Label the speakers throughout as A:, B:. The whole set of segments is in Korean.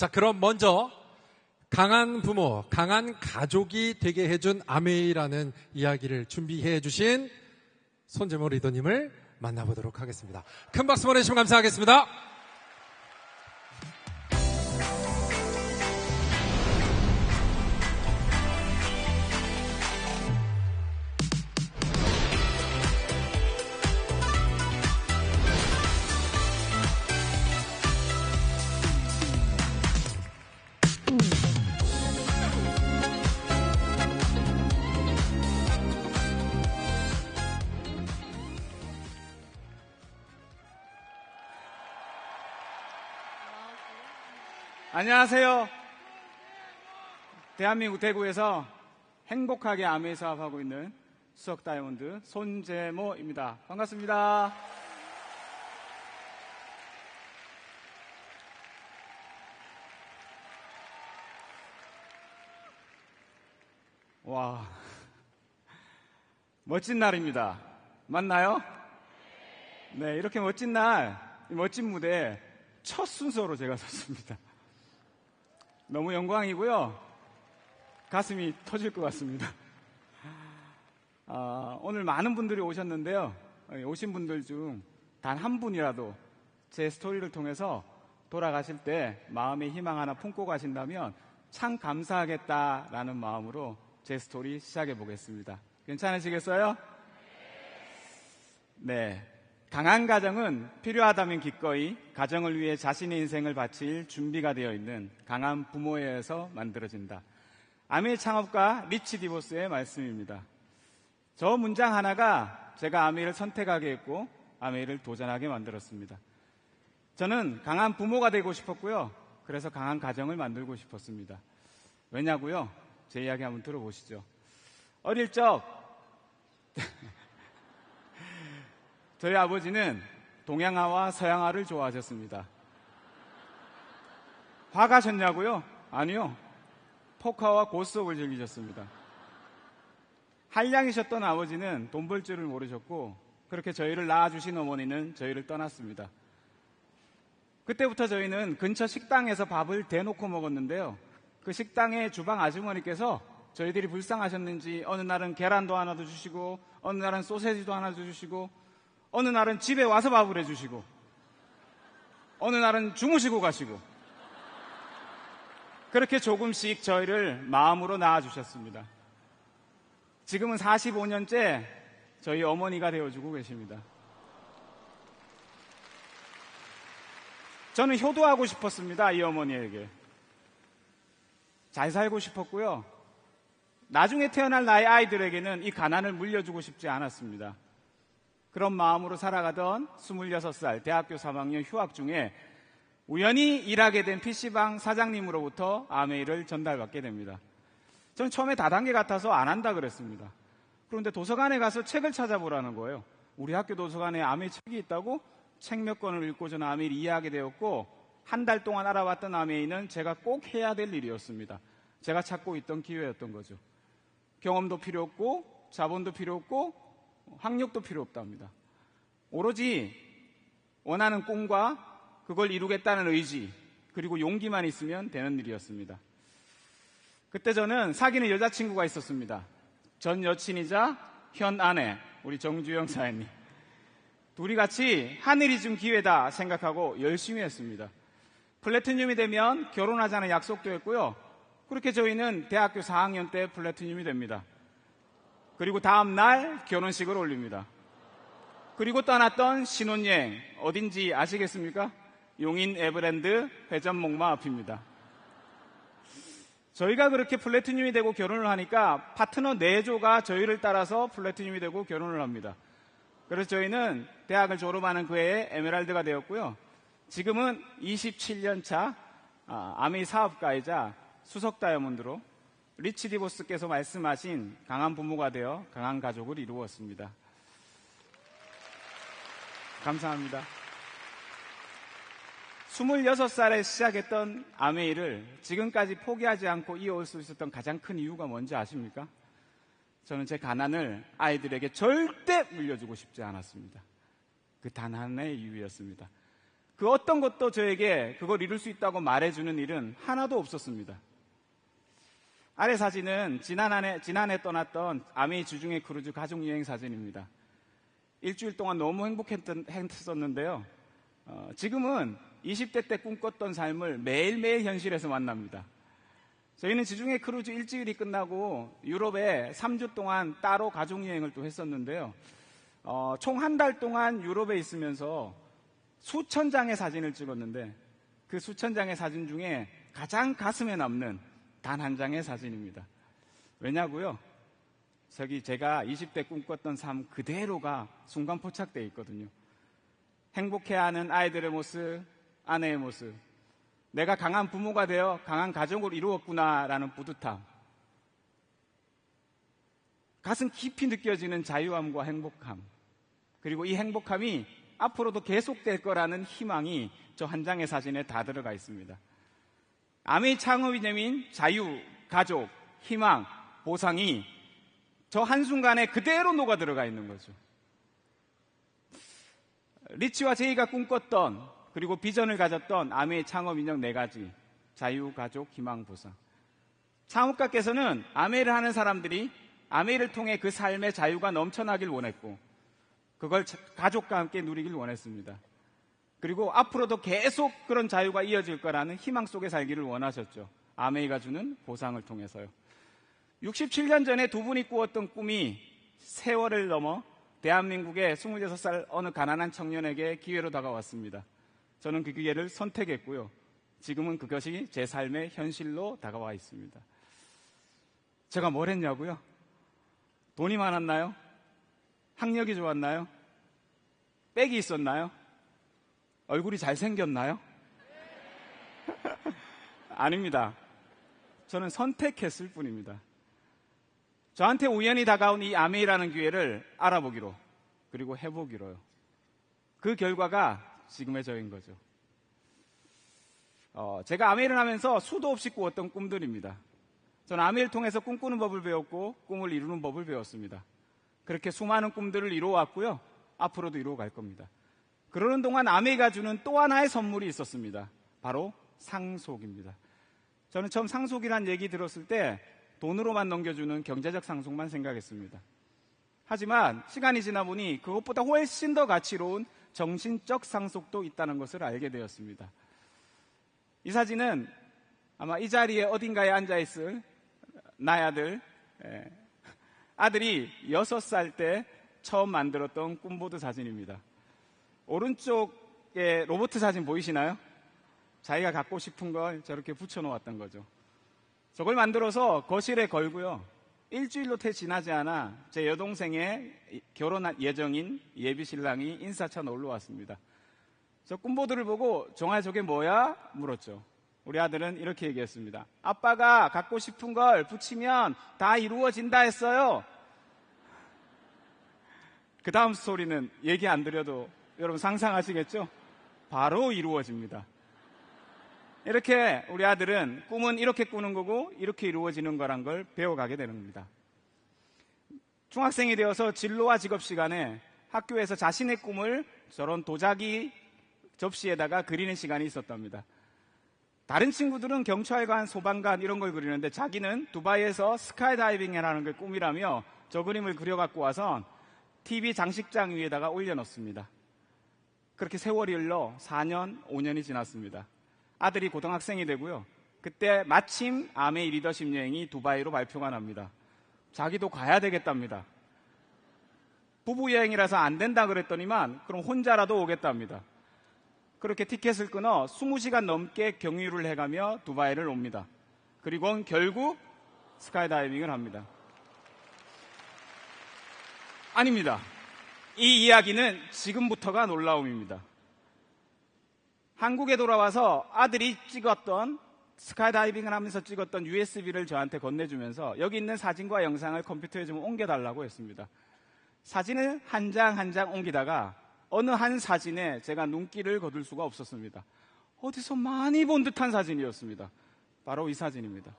A: 자, 그럼 먼저 강한 부모, 강한 가족이 되게 해준 아메이라는 이야기를 준비해 주신 손재모 리더님을 만나보도록 하겠습니다. 큰 박수 보내주시면 감사하겠습니다.
B: 안녕하세요. 대한민국 대구에서 행복하게 아메이 사업하고 있는 수석 다이아몬드 손재모입니다. 반갑습니다. 와, 멋진 날입니다. 맞나요? 네, 이렇게 멋진 날, 멋진 무대에 첫 순서로 제가 섰습니다. 너무 영광이고요. 가슴이 터질 것 같습니다. 오늘 많은 분들이 오셨는데요. 오신 분들 중 단 한 분이라도 제 스토리를 통해서 돌아가실 때 마음의 희망 하나 품고 가신다면 참 감사하겠다라는 마음으로 제 스토리 시작해 보겠습니다. 괜찮으시겠어요? 네. 강한 가정은 필요하다면 기꺼이 가정을 위해 자신의 인생을 바칠 준비가 되어 있는 강한 부모에 의해서 만들어진다. 아메이 창업가 리치 디보스의 말씀입니다. 저 문장 하나가 제가 아메이를 선택하게 했고 아메이를 도전하게 만들었습니다. 저는 강한 부모가 되고 싶었고요. 그래서 강한 가정을 만들고 싶었습니다. 왜냐고요? 제 이야기 한번 들어보시죠. 어릴 적 저희 아버지는 동양화와 서양화를 좋아하셨습니다. 화가셨냐고요? 아니요. 포카와 고스톱을 즐기셨습니다. 한량이셨던 아버지는 돈 벌 줄을 모르셨고 그렇게 저희를 낳아주신 어머니는 저희를 떠났습니다. 그때부터 저희는 근처 식당에서 밥을 대놓고 먹었는데요. 그 식당의 주방 아주머니께서 저희들이 불쌍하셨는지 어느 날은 계란도 하나 더 주시고 어느 날은 소세지도 하나 더 주시고 어느 날은 집에 와서 밥을 해주시고 어느 날은 주무시고 가시고 그렇게 조금씩 저희를 마음으로 낳아주셨습니다. 지금은 45년째 저희 어머니가 되어주고 계십니다. 저는 효도하고 싶었습니다. 이 어머니에게 잘 살고 싶었고요. 나중에 태어날 나의 아이들에게는 이 가난을 물려주고 싶지 않았습니다. 그런 마음으로 살아가던 26살 대학교 3학년 휴학 중에 우연히 일하게 된 PC방 사장님으로부터 아메이를 전달받게 됩니다. 저는 처음에 다단계 같아서 안 한다 그랬습니다. 그런데 도서관에 가서 책을 찾아보라는 거예요. 우리 학교 도서관에 아메이 책이 있다고 책 몇 권을 읽고 저는 아메이를 이해하게 되었고 한 달 동안 알아봤던 아메이는 제가 꼭 해야 될 일이었습니다. 제가 찾고 있던 기회였던 거죠. 경험도 필요 없고 자본도 필요 없고 학력도 필요 없답니다. 오로지 원하는 꿈과 그걸 이루겠다는 의지 그리고 용기만 있으면 되는 일이었습니다. 그때 저는 사귀는 여자친구가 있었습니다. 전 여친이자 현 아내 우리 정주영 사장님. 둘이 같이 하늘이 준 기회다 생각하고 열심히 했습니다. 플래티늄이 되면 결혼하자는 약속도 했고요. 그렇게 저희는 대학교 4학년 때 플래티늄이 됩니다. 그리고 다음 날 결혼식을 올립니다. 그리고 떠났던 신혼여행 어딘지 아시겠습니까? 용인 에버랜드 회전목마 앞입니다. 저희가 그렇게 플래티늄이 되고 결혼을 하니까 파트너 4조가 저희를 따라서 플래티늄이 되고 결혼을 합니다. 그래서 저희는 대학을 졸업하는 그 해에 에메랄드가 되었고요. 지금은 27년 차 아메이 사업가이자 수석 다이아몬드로 리치 디보스께서 말씀하신 강한 부모가 되어 강한 가족을 이루었습니다. 감사합니다. 26살에 시작했던 아메이를 지금까지 포기하지 않고 이어올 수 있었던 가장 큰 이유가 뭔지 아십니까? 저는 제 가난을 아이들에게 절대 물려주고 싶지 않았습니다. 그 단 하나의 이유였습니다. 그 어떤 것도 저에게 그걸 이룰 수 있다고 말해주는 일은 하나도 없었습니다. 아래 사진은 지난해 떠났던 아메이 주중에 크루즈 가족여행 사진입니다. 일주일 동안 너무 행복했었는데요. 지금은 20대 때 꿈꿨던 삶을 매일매일 현실에서 만납니다. 저희는 지중해 크루즈 일주일이 끝나고 유럽에 3주 동안 따로 가족여행을 또 했었는데요. 총 한 달 동안 유럽에 있으면서 수천 장의 사진을 찍었는데 그 수천 장의 사진 중에 가장 가슴에 남는 단 한 장의 사진입니다. 왜냐고요? 저기 제가 20대 꿈꿨던 삶 그대로가 순간 포착되어 있거든요. 행복해하는 아이들의 모습, 아내의 모습, 내가 강한 부모가 되어 강한 가족을 이루었구나라는 뿌듯함, 가슴 깊이 느껴지는 자유함과 행복함, 그리고 이 행복함이 앞으로도 계속될 거라는 희망이 저 한 장의 사진에 다 들어가 있습니다. 아메이 창업 이념인 자유, 가족, 희망, 보상이 저 한순간에 그대로 녹아 들어가 있는 거죠. 리치와 제이가 꿈꿨던 그리고 비전을 가졌던 아메이 창업 이념 4가지, 자유, 가족, 희망, 보상. 창업가께서는 아메이를 하는 사람들이 아메이를 통해 그 삶의 자유가 넘쳐나길 원했고 그걸 가족과 함께 누리길 원했습니다. 그리고 앞으로도 계속 그런 자유가 이어질 거라는 희망 속에 살기를 원하셨죠. 아메이가 주는 보상을 통해서요. 67년 전에 두 분이 꾸었던 꿈이 세월을 넘어 대한민국의 26살 어느 가난한 청년에게 기회로 다가왔습니다. 저는 그 기회를 선택했고요. 지금은 그것이 제 삶의 현실로 다가와 있습니다. 제가 뭘 했냐고요? 돈이 많았나요? 학력이 좋았나요? 빽이 있었나요? 얼굴이 잘생겼나요? 아닙니다. 저는 선택했을 뿐입니다. 저한테 우연히 다가온 이 아메이라는 기회를 알아보기로 그리고 해보기로요. 그 결과가 지금의 저인 거죠. 제가 아메이를 하면서 수도 없이 꾸었던 꿈들입니다. 저는 아메이를 통해서 꿈꾸는 법을 배웠고 꿈을 이루는 법을 배웠습니다. 그렇게 수많은 꿈들을 이루어왔고요. 앞으로도 이루어갈 겁니다. 그러는 동안 아메이가 주는 또 하나의 선물이 있었습니다. 바로 상속입니다. 저는 처음 상속이란 얘기 들었을 때 돈으로만 넘겨주는 경제적 상속만 생각했습니다. 하지만 시간이 지나 보니 그것보다 훨씬 더 가치로운 정신적 상속도 있다는 것을 알게 되었습니다. 이 사진은 아마 이 자리에 어딘가에 앉아있을 나의 아들이 6살 때 처음 만들었던 꿈보드 사진입니다. 오른쪽에 로봇 사진 보이시나요? 자기가 갖고 싶은 걸 저렇게 붙여놓았던 거죠. 저걸 만들어서 거실에 걸고요. 일주일로 채 지나지 않아 제 여동생의 결혼 예정인 예비신랑이 인사차 놀러 왔습니다. 저 꿈보드를 보고 정아 저게 뭐야? 물었죠. 우리 아들은 이렇게 얘기했습니다. 아빠가 갖고 싶은 걸 붙이면 다 이루어진다 했어요. 그 다음 스토리는 얘기 안 드려도 여러분 상상하시겠죠? 바로 이루어집니다. 이렇게 우리 아들은 꿈은 이렇게 꾸는 거고 이렇게 이루어지는 거란 걸 배워가게 되는 겁니다. 중학생이 되어서 진로와 직업 시간에 학교에서 자신의 꿈을 저런 도자기 접시에다가 그리는 시간이 있었답니다. 다른 친구들은 경찰관, 소방관 이런 걸 그리는데 자기는 두바이에서 스카이다이빙이라는 걸 꿈이라며 저 그림을 그려갖고 와서 TV 장식장 위에다가 올려놓습니다. 그렇게 세월이 흘러 4년, 5년이 지났습니다. 아들이 고등학생이 되고요. 그때 마침 아메이 리더십 여행이 두바이로 발표가 납니다. 자기도 가야 되겠답니다. 부부 여행이라서 안 된다 그랬더니만 그럼 혼자라도 오겠답니다. 그렇게 티켓을 끊어 20시간 넘게 경유를 해가며 두바이를 옵니다. 그리고 결국 스카이다이빙을 합니다. 아닙니다. 이 이야기는 지금부터가 놀라움입니다. 한국에 돌아와서 아들이 찍었던 스카이다이빙을 하면서 찍었던 USB를 저한테 건네주면서 여기 있는 사진과 영상을 컴퓨터에 좀 옮겨달라고 했습니다. 사진을 한 장 한 장 옮기다가 어느 한 사진에 제가 눈길을 거둘 수가 없었습니다. 어디서 많이 본 듯한 사진이었습니다. 바로 이 사진입니다.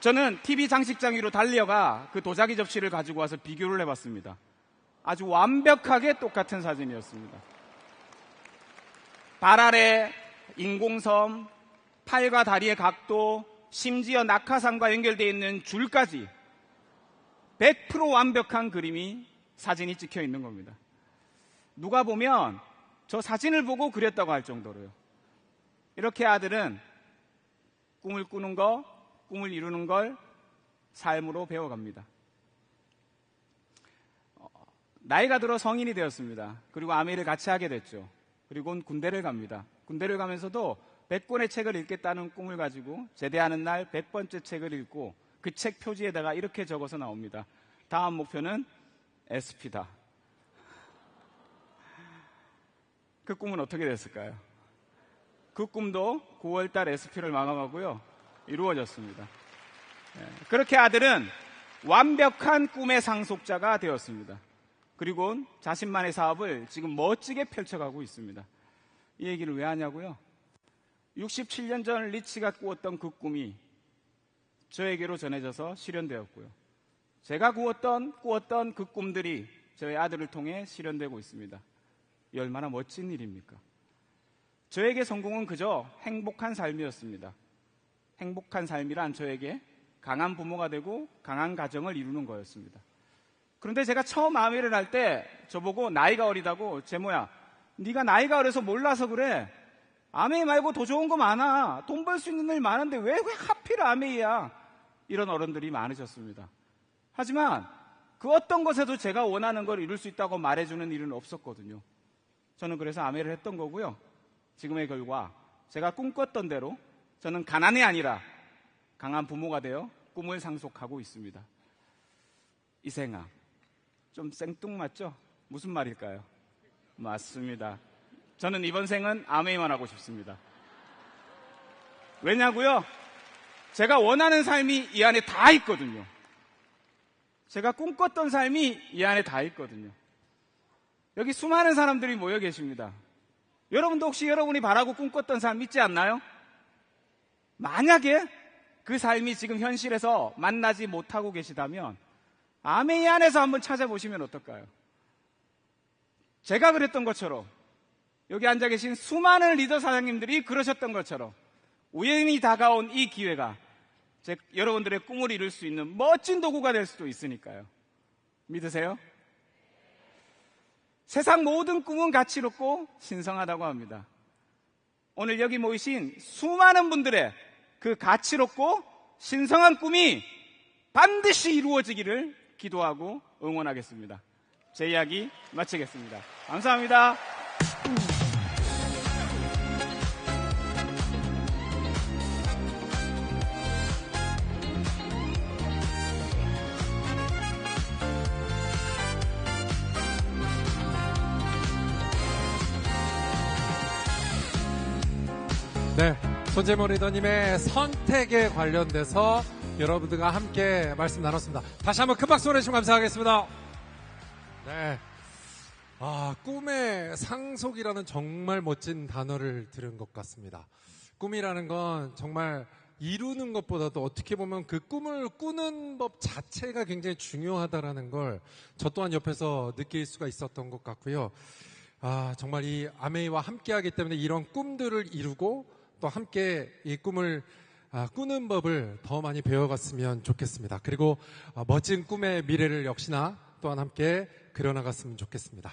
B: 저는 TV 장식장 위로 달려가 그 도자기 접시를 가지고 와서 비교를 해봤습니다. 아주 완벽하게 똑같은 사진이었습니다. 발 아래 인공섬, 팔과 다리의 각도, 심지어 낙하산과 연결되어 있는 줄까지 100% 완벽한 그림이 사진이 찍혀 있는 겁니다. 누가 보면 저 사진을 보고 그렸다고 할 정도로요. 이렇게 아들은 꿈을 꾸는 거, 꿈을 이루는 걸 삶으로 배워갑니다. 나이가 들어 성인이 되었습니다. 그리고 아메이를 같이 하게 됐죠. 그리고 군대를 갑니다. 군대를 가면서도 100권의 책을 읽겠다는 꿈을 가지고 제대하는 날 100번째 책을 읽고 그 책 표지에다가 이렇게 적어서 나옵니다. 다음 목표는 SP다. 그 꿈은 어떻게 됐을까요? 그 꿈도 9월달 SP를 마감하고요. 이루어졌습니다. 그렇게 아들은 완벽한 꿈의 상속자가 되었습니다. 그리고 자신만의 사업을 지금 멋지게 펼쳐가고 있습니다. 이 얘기를 왜 하냐고요? 67년 전 리치가 꾸었던 그 꿈이 저에게로 전해져서 실현되었고요. 제가 꾸었던 그 꿈들이 저희 아들을 통해 실현되고 있습니다. 이 얼마나 멋진 일입니까? 저에게 성공은 그저 행복한 삶이었습니다. 행복한 삶이란 저에게 강한 부모가 되고 강한 가정을 이루는 거였습니다. 그런데 제가 처음 아메를 할 때 저보고 나이가 어리다고 제모야 네가 나이가 어려서 몰라서 그래. 아메이 말고 더 좋은 거 많아. 돈 벌 수 있는 일 많은데 왜 하필 아메이야. 이런 어른들이 많으셨습니다. 하지만 그 어떤 것에도 제가 원하는 걸 이룰 수 있다고 말해주는 일은 없었거든요. 저는 그래서 아메를 했던 거고요. 지금의 결과 제가 꿈꿨던 대로 저는 가난이 아니라 강한 부모가 되어 꿈을 상속하고 있습니다. 이생아, 좀 생뚱맞죠? 무슨 말일까요? 맞습니다. 저는 이번 생은 아메이만 하고 싶습니다. 왜냐고요? 제가 원하는 삶이 이 안에 다 있거든요. 제가 꿈꿨던 삶이 이 안에 다 있거든요. 여기 수많은 사람들이 모여 계십니다. 여러분도 혹시 여러분이 바라고 꿈꿨던 삶 있지 않나요? 만약에 그 삶이 지금 현실에서 만나지 못하고 계시다면 아메이 안에서 한번 찾아보시면 어떨까요? 제가 그랬던 것처럼 여기 앉아 계신 수많은 리더 사장님들이 그러셨던 것처럼 우연히 다가온 이 기회가 여러분들의 꿈을 이룰 수 있는 멋진 도구가 될 수도 있으니까요. 믿으세요? 세상 모든 꿈은 가치롭고 신성하다고 합니다. 오늘 여기 모이신 수많은 분들의 그 가치롭고 신성한 꿈이 반드시 이루어지기를 기도하고 응원하겠습니다. 제 이야기 마치겠습니다. 감사합니다.
A: 네, 손재모 리더님의 선택에 관련돼서 여러분들과 함께 말씀 나눴습니다. 다시 한번 큰 박수 보내주시면 감사하겠습니다. 네, 꿈의 상속이라는 정말 멋진 단어를 들은 것 같습니다. 꿈이라는 건 정말 이루는 것보다도 어떻게 보면 그 꿈을 꾸는 법 자체가 굉장히 중요하다라는 걸 저 또한 옆에서 느낄 수가 있었던 것 같고요. 정말 이 아메이와 함께하기 때문에 이런 꿈들을 이루고 또 함께 이 꿈을 꾸는 법을 더 많이 배워갔으면 좋겠습니다. 그리고 멋진 꿈의 미래를 역시나 또한 함께 그려나갔으면 좋겠습니다.